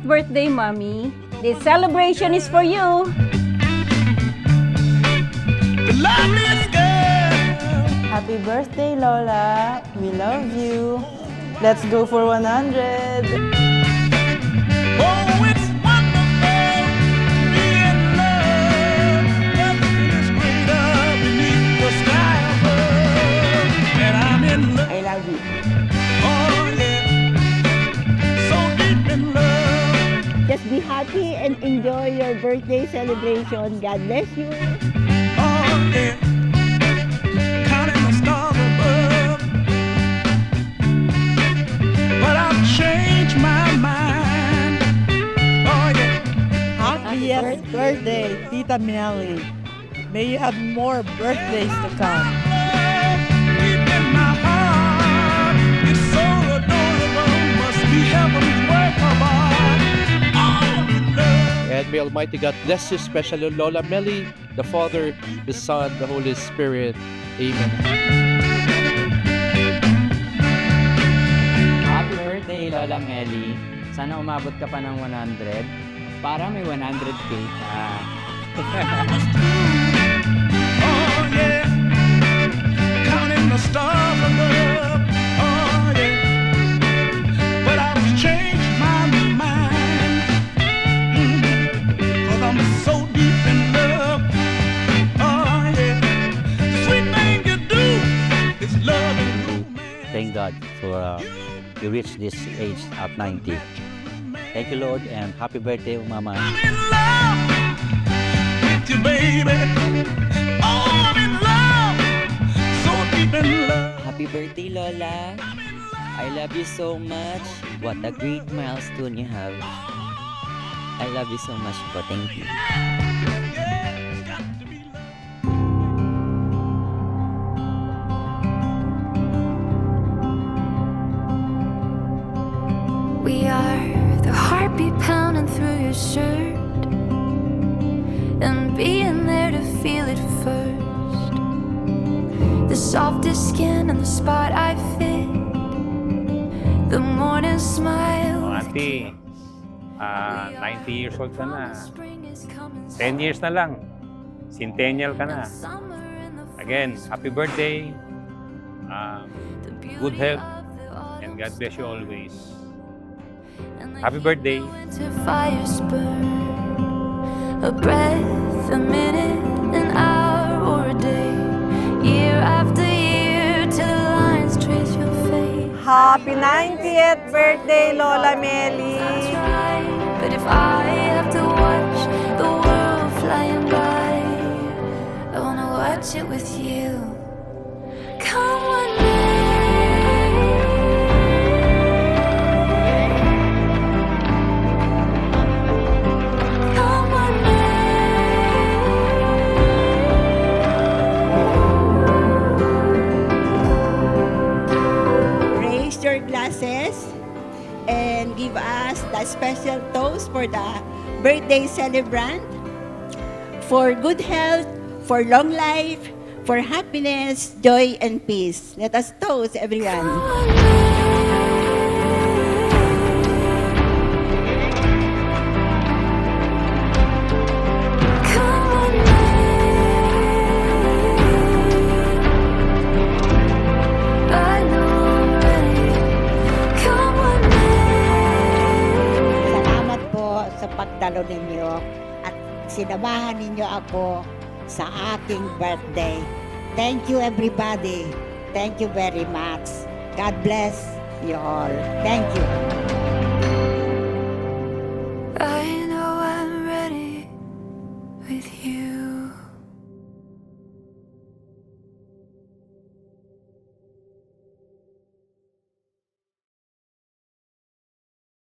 birthday, Mommy. This celebration is for you. The loveliest girl. Happy birthday, Lola. We love you. Let's go for 100. Oh, it's wonderful being loved. Nothing is greater beneath the sky above. And I'm in love. I love you. Oh, yeah. So deep in love. Just be happy and enjoy your birthday celebration. God bless you. Oh, yeah. Counting the stars above. But I've changed my mind. Oh, yeah. Happiest birthday, Tita Melly. May you have more birthdays to come. Deep in my heart, it's so adorable. Must be heaven's work of art. Oh, love. And may Almighty God bless you, especially Lola Melly, the Father, the Son, the Holy Spirit. Amen. Happy birthday, Lola Melly. Sana umabot ka pa ng 100 para may 100K ka. Oh, yeah. Counting the stars above. Oh, yeah. But I've changed my mind. 'Cause I'm so deep in love. Oh, yeah. The sweet thing you do is love and romance. Thank God for you reached this age of 90. Thank you, Lord, and happy birthday, Mama. I'm in love with you, baby. Oh, I'm in love. So deep in love. Happy birthday, Lola. I love you so much. What a great milestone you have. I love you so much po. Thank you. Yeah, got to be love. We are the heartbeat pounding through your shirt and being there to feel it first. The softest skin and the spot I fit. The morning smile. Auntie, 90 years old ka na. 10 years na lang. Centennial ka na. Again, happy birthday. Good health. And God bless you always. Happy birthday. Winter fires burn. A breath, a minute, an hour, or a day. Year after year, till the lines trace your face. Happy 90th birthday, Lola Melly. Try, but if I have to watch the world flying by, I wanna watch it with you. Come on, come on, Raise your glasses and give us the special toast for the birthday celebrant. For good health, for long life, for happiness, joy, and peace. Let us toast, everyone. Salamat po sa pagdalo ninyo at sinamahan ninyo ako sa aking birthday. Thank you, everybody. Thank you very much. God bless you all. Thank you.